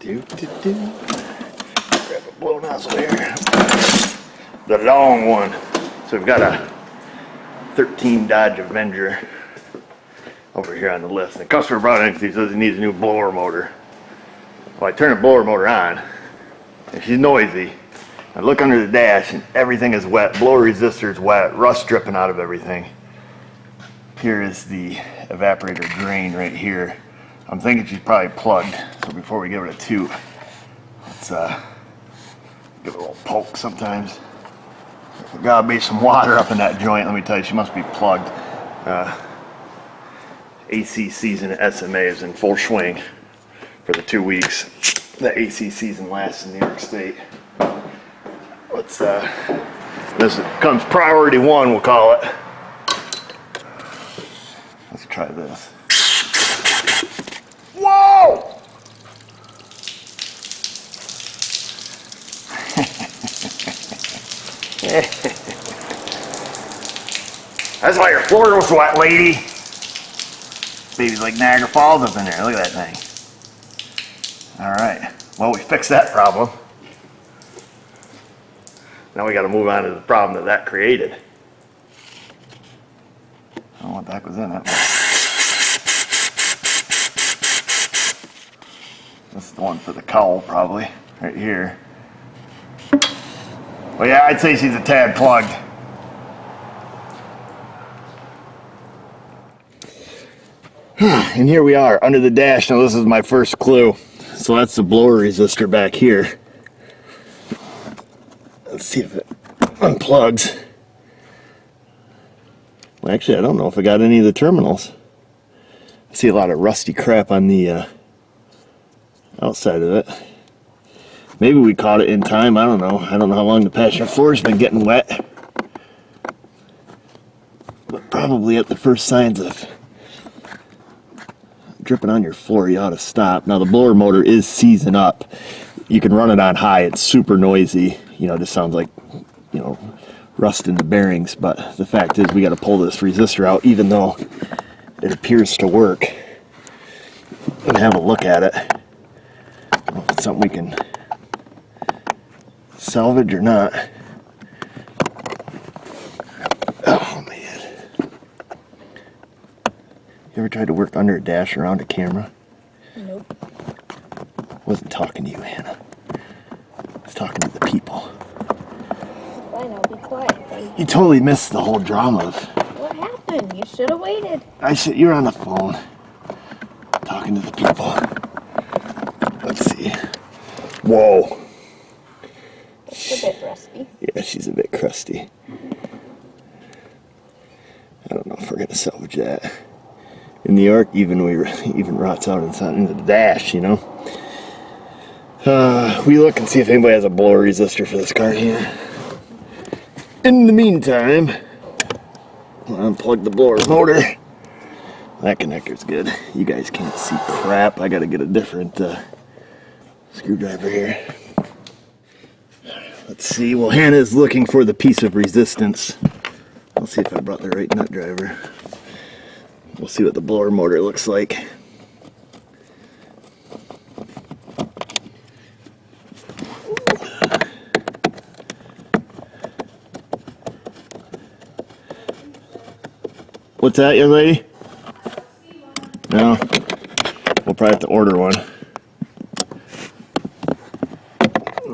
Grab a blow nozzle here. The long one. So we've got a 13 Dodge Avenger over here on the list. And the customer brought it in because he says he needs a new blower motor. Well, I turn the blower motor on, and she's noisy. I look under the dash, and everything is wet. Blower resistor is wet. Rust dripping out of everything. Here is the evaporator drain right here. I'm thinking she's probably plugged. So before we give it a toot, let's give it a little poke sometimes. There's gotta be some water up in that joint. Let me tell you, she must be plugged. AC season at SMA is in full swing for the 2 weeks the AC season lasts in New York State. Let's this comes priority one, we'll call it. Let's try this. Whoa! That's why your floor was wet, lady. Baby's like Niagara Falls up in there. Look at that thing. Alright. Well, we fixed that problem. Now we got to move on to the problem that created. I don't know what the heck was in it. This is the one for the cowl, probably. Right here. Well, yeah, I'd say she's a tad plugged. And here we are, under the dash. Now this is my first clue. So that's the blower resistor back here. Let's see if it unplugs. Well, actually, I don't know if I got any of the terminals. I see a lot of rusty crap on the outside of it. Maybe we caught it in time, I don't know. I don't know how long the passenger floor's been getting wet. But probably at the first signs of dripping on your floor, you ought to stop. Now the blower motor is seasoned up. You can run it on high, it's super noisy. You know, it just sounds like, you know, rust in the bearings. But the fact is we got to pull this resistor out, even though it appears to work. And have a look at it. I don't know if it's something we can salvage or not. Oh man. You ever tried to work under a dash around a camera? Nope. Wasn't talking to you, Hannah. I was talking to the people. Fine, I'll be quiet then. You totally missed the whole drama of... What happened? You should have waited. You were on the phone. Talking to the people. Let's see. Whoa. It's a bit rusty. Yeah, she's a bit crusty. I don't know if we're going to salvage that. In New York, even rots out into the dash, you know. We look and see if anybody has a blower resistor for this car here. In the meantime, I'll unplug the blower motor. That connector's good. You guys can't see crap. I got to get a different screwdriver here. Let's see. Well, Hannah's looking for the piece of resistance. I'll see if I brought the right nut driver. We'll see what the blower motor looks like. What's that, young lady? No? We'll probably have to order one.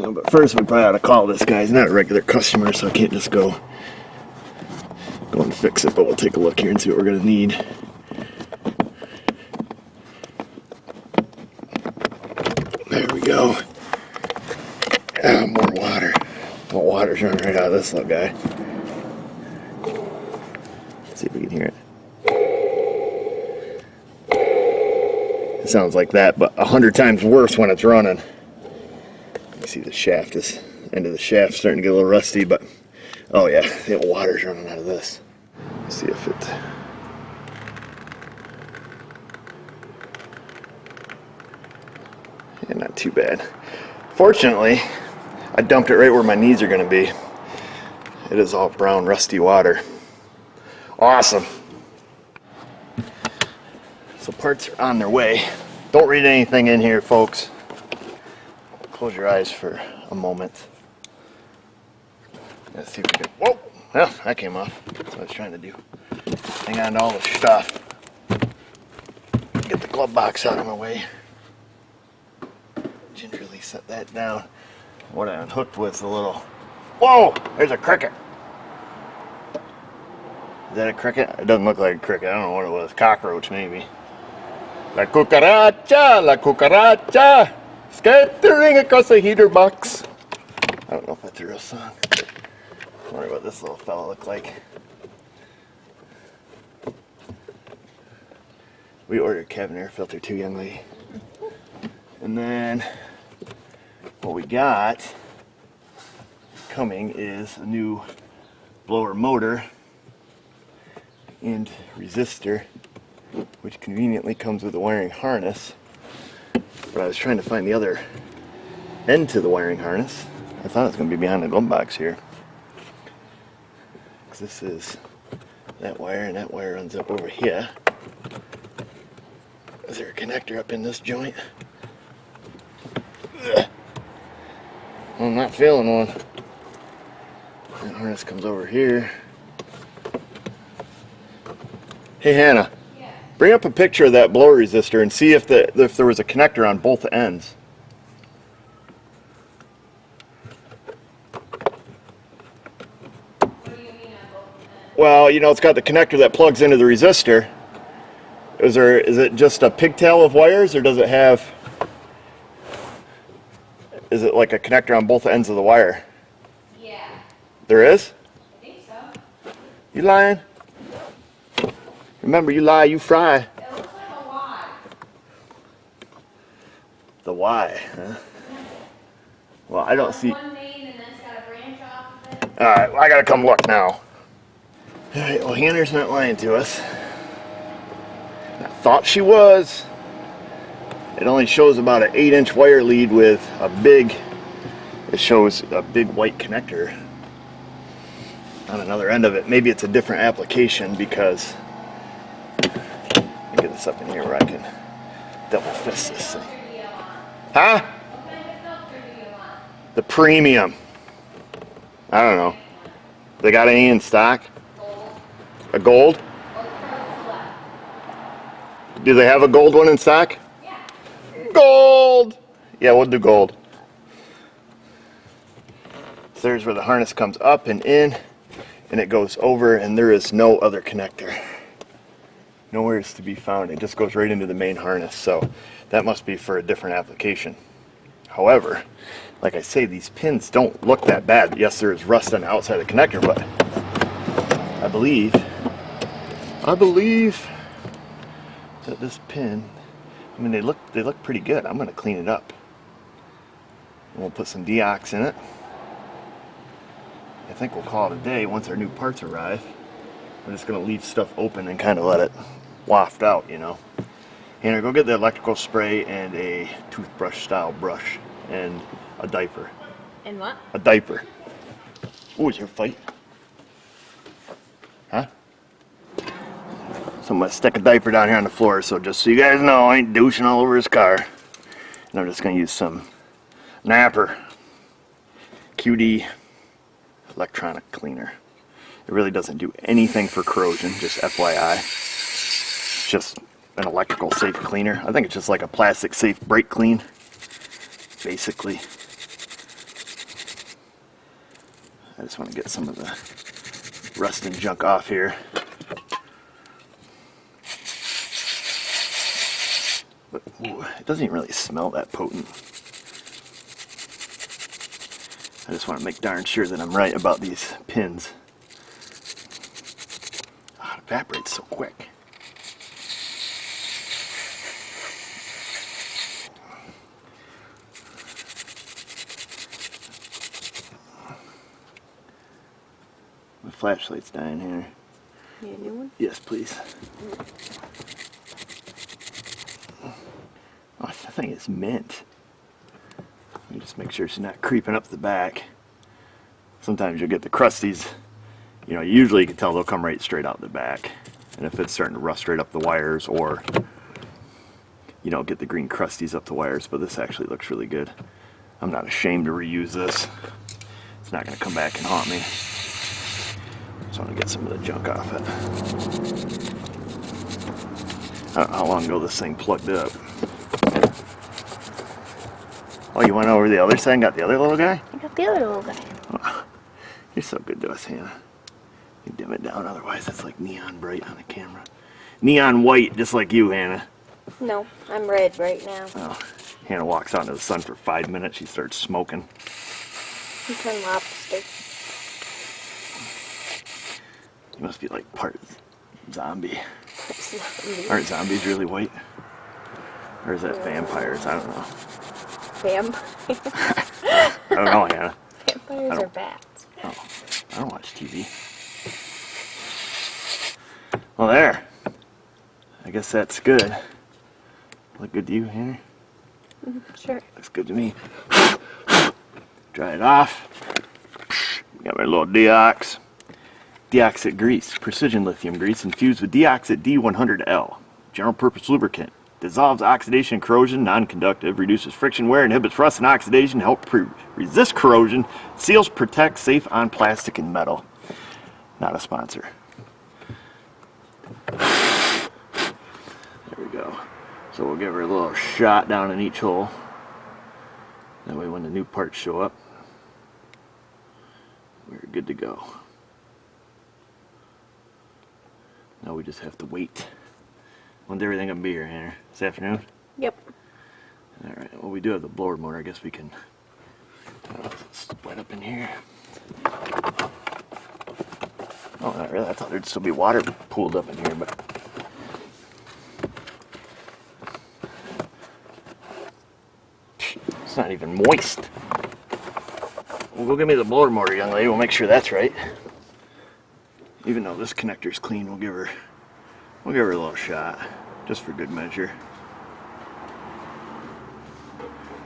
No, but first we probably ought to call this guy. He's not a regular customer, so I can't just go and fix it, but we'll take a look here and see what we're going to need. There we go. Ah, more water. Well, water's running right out of this little guy. Let's see if we can hear it. It sounds like that, but 100 times worse when it's running. You see the shaft is, end of the shaft starting to get a little rusty, but oh yeah, the water's running out of this. Let's see if it... Yeah, not too bad. Fortunately, I dumped it right where my knees are going to be. It is all brown, rusty water. Awesome. So parts are on their way. Don't read anything in here, folks. close your eyes for a moment. Let's see if we can. Whoa! Well, that came off. That's what I was trying to do. Hang on to all the stuff. Get the glove box out of my way. Gingerly set that down. What I unhooked was a little. Whoa! There's a cricket. Is that a cricket? It doesn't look like a cricket. I don't know what it was. Cockroach, maybe. La cucaracha, la cucaracha, scattering across the heater box. I don't know if that's a real song. I wonder what this little fella looked like. We ordered cabin air filter too, young lady. And then what we got coming is a new blower motor and resistor, which conveniently comes with a wiring harness. But I was trying to find the other end to the wiring harness. I thought it was going to be behind the glove box here. Because this is that wire, and that wire runs up over here. Is there a connector up in this joint? Ugh. I'm not feeling one. That harness comes over here. Hey Hannah, Yeah. bring up a picture of that blower resistor and see if there was a connector on both ends. What do you mean on both ends? Well, you know, it's got the connector that plugs into the resistor. Is it just a pigtail of wires, or does it have? Is it like a connector on both ends of the wire? Yeah, There is? I think so. You lying? Remember, you lie, you fry. It looks like a Y. The Y, huh? Well, I don't see. One main and then it's got a branch off of it. Alright, well, I gotta come look now. Alright, well, Hannah's not lying to us. I thought she was. It only shows about an 8-inch wire lead with a big, it shows a big white connector on another end of it. Maybe it's a different application because, let me get this up in here where I can double fist this thing. Filter do you want? Huh? What kind of filter do you want? The premium. I don't know. They got any in stock? Gold. A gold? Ultra select. Do they have a gold one in stock? Yeah. Gold! Yeah, we'll do gold. So there's where the harness comes up and in, and it goes over, and there is no other connector. Nowhere is to be found. It just goes right into the main harness, so that must be for a different application. However, like I say, these pins don't look that bad. Yes, there is rust on the outside of the connector, but I believe that this pin, I mean, they look pretty good. I'm going to clean it up. And we'll put some deox in it. I think we'll call it a day once our new parts arrive. I'm just going to leave stuff open and kind of let it waft out, you know. Hannah, go get the electrical spray and a toothbrush style brush and a diaper. And what? A diaper. Ooh, is there a fight? Huh? So I'm going to stick a diaper down here on the floor, so just so you guys know, I ain't douching all over his car. And I'm just going to use some Napper QD electronic cleaner. It really doesn't do anything for corrosion, just FYI. It's just an electrical safe cleaner. I think it's just like a plastic safe brake clean, basically. I just want to get some of the rust and junk off here. But ooh, it doesn't even really smell that potent. I just want to make darn sure that I'm right about these pins. Oh, it evaporates so quick. My flashlight's dying here. You need a new one? Yes, please. Oh, that thing is mint. Let me just make sure she's not creeping up the back. Sometimes you'll get the crusties. You know, usually you can tell they'll come right straight out the back. And if it's starting to rust right up the wires, or you know, get the green crusties up the wires, but this actually looks really good. I'm not ashamed to reuse this. It's not going to come back and haunt me. Just want to get some of the junk off it. I don't know how long ago this thing plugged up. Oh, you went over the other side and got the other little guy? I got the other little guy. Oh, you're so good to us, Hannah. You dim it down, otherwise it's like neon bright on the camera. Neon white, just like you, Hannah. No, I'm red right now. Oh, Hannah walks out into the sun for 5 minutes. She starts smoking. You turn lobster. You must be like part zombie. Aren't zombies really white? Or is that vampires? I don't know. Vampires. I don't know, Hannah. Vampires are bats. Oh, I don't watch TV. Well, there. I guess that's good. Look good to you, Hannah? Sure. Looks good to me. Dry it off. Got my little deox. Deoxit grease, precision lithium grease infused with Deoxit D100L. General purpose lubricant. Dissolves oxidation and corrosion, non-conductive, reduces friction wear, inhibits rust and oxidation, helps resist corrosion, seals, protects, safe on plastic and metal. Not a sponsor. There we go. So we'll give her a little shot down in each hole. That way when the new parts show up, we're good to go. Now we just have to wait. When's everything gonna be here, Hannah? This afternoon? Yep. Alright, well we do have the blower motor. I guess we can split up in here. Oh, not really. I thought there'd still be water pooled up in here, but... It's not even moist. Well, go give me the blower motor, young lady. We'll make sure that's right. Even though this connector's clean, we'll give her a little shot, just for good measure.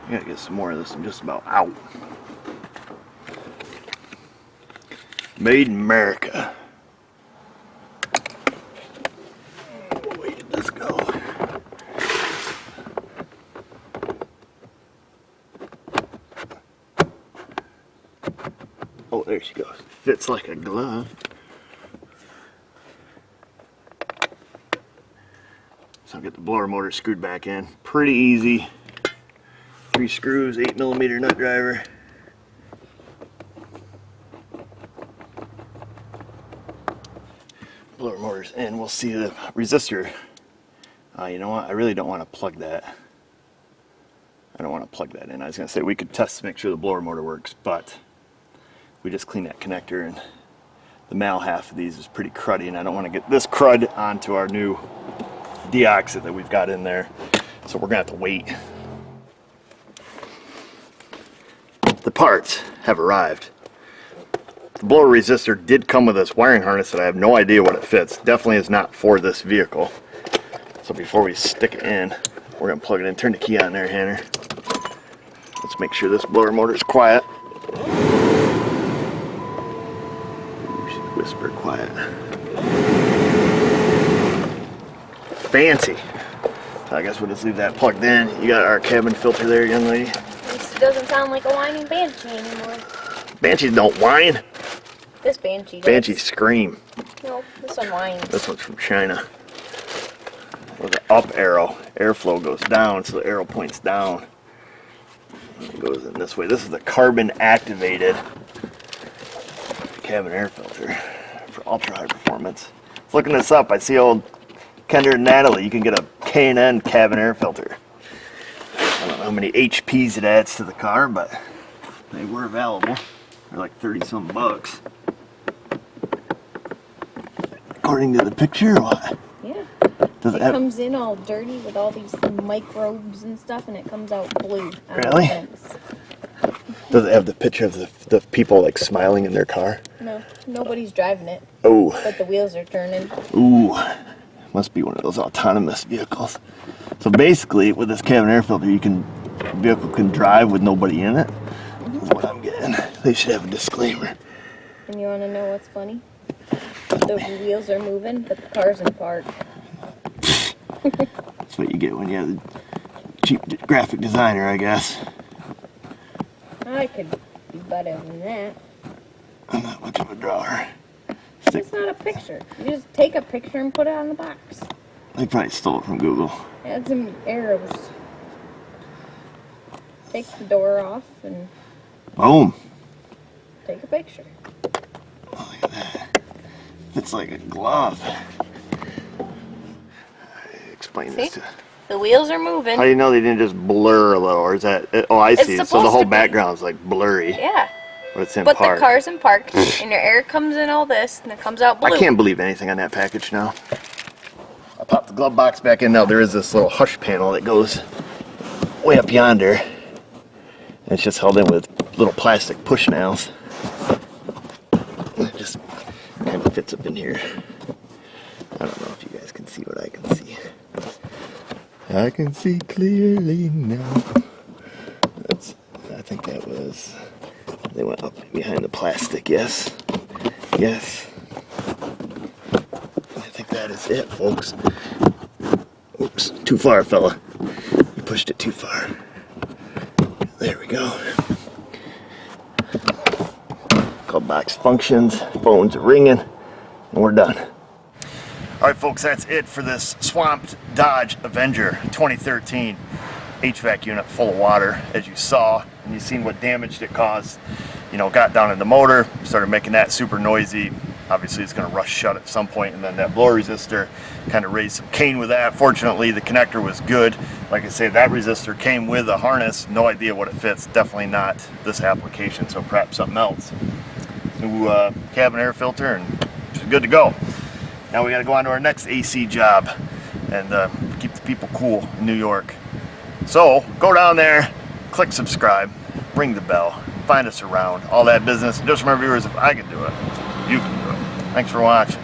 I gotta get some more of this. I'm just about out. Made in America. Where did this go? Oh, there she goes. Fits like a glove. So I'll get the blower motor screwed back in. Pretty easy. 3 screws, 8mm nut driver. Blower motor's in. We'll see the resistor. You know what? I really don't want to plug that. I don't want to plug that in. I was going to say we could test to make sure the blower motor works, but we just clean that connector, and the male half of these is pretty cruddy, and I don't want to get this crud onto our new deoxit that we've got in there. So we're going to have to wait. The parts have arrived. The blower resistor did come with this wiring harness that I have no idea what it fits. Definitely is not for this vehicle. So before we stick it in, we're going to plug it in. Turn the key on there, Hannah. Let's make sure this blower motor is quiet. Ooh, she's whisper quiet. Fancy. So I guess we'll just leave that plugged in. You got our cabin filter there, young lady. This doesn't sound like a whining banshee anymore. Banshees don't whine. This banshee does. Banshees scream. No, this one whines. This one's from China. With an up arrow. Airflow goes down, so the arrow points down. It goes in this way. This is the carbon activated cabin air filter for ultra high performance. Looking this up, I see old Kendra and Natalie. You can get a K&N cabin air filter. I don't know how many HPs it adds to the car, but they were available. They're like 30-some bucks. According to the picture, or what? Yeah. Does It it have, comes in all dirty with all these microbes and stuff, and it comes out blue. Really? Does it have the picture of the people like smiling in their car? No, nobody's driving it, Oh, but the wheels are turning. ooh, must be one of those autonomous vehicles. So basically, with this cabin air filter, the vehicle can drive with nobody in it. That's what I'm getting. They should have a disclaimer. And you want to know what's funny? The wheels are moving, but the car's in park. That's what you get when you have a cheap graphic designer, I guess. I could be better than that. I'm not much of a drawer. It's not a picture. You just take a picture and put it on the box. They probably stole it from Google. Add some arrows. Take the door off and Boom. take a picture. Oh, look at that. It's like a glove. Explain this See? to. The wheels are moving. How do you know they didn't just blur a little, or is that? Oh, I see. So the supposed whole to be. background's like blurry, Yeah. but it's in But park. the car's in park, and your air comes in all this, and it comes out blue. I can't believe anything on that package now. I popped the glove box back in. Now there is this little hush panel that goes way up yonder. And it's just held in with little plastic push nails. It just kind of fits up in here. I don't know if you guys can see what I can see. I can see clearly now. I think that was, they went up behind the plastic, yes. Yes. I think that is it, folks. Oops, too far, fella. You pushed it too far. There we go. Glove box functions, phones are ringing, and we're done. All right, folks, that's it for this swamped Dodge Avenger 2013 HVAC unit full of water, as you saw, and you've seen what damage it caused. You know, got down in the motor, started making that super noisy. Obviously, it's going to rust shut at some point, and then that blower resistor kind of raised some cane with that. Fortunately, the connector was good. Like I say, that resistor came with a harness. No idea what it fits. Definitely not this application, so perhaps something else. New cabin air filter, and it's good to go. Now we got to go on to our next AC job and keep the people cool in New York. So go down there, click subscribe, ring the bell, find us around, all that business. And just remember, viewers, if I can do it, you can do it. Thanks for watching.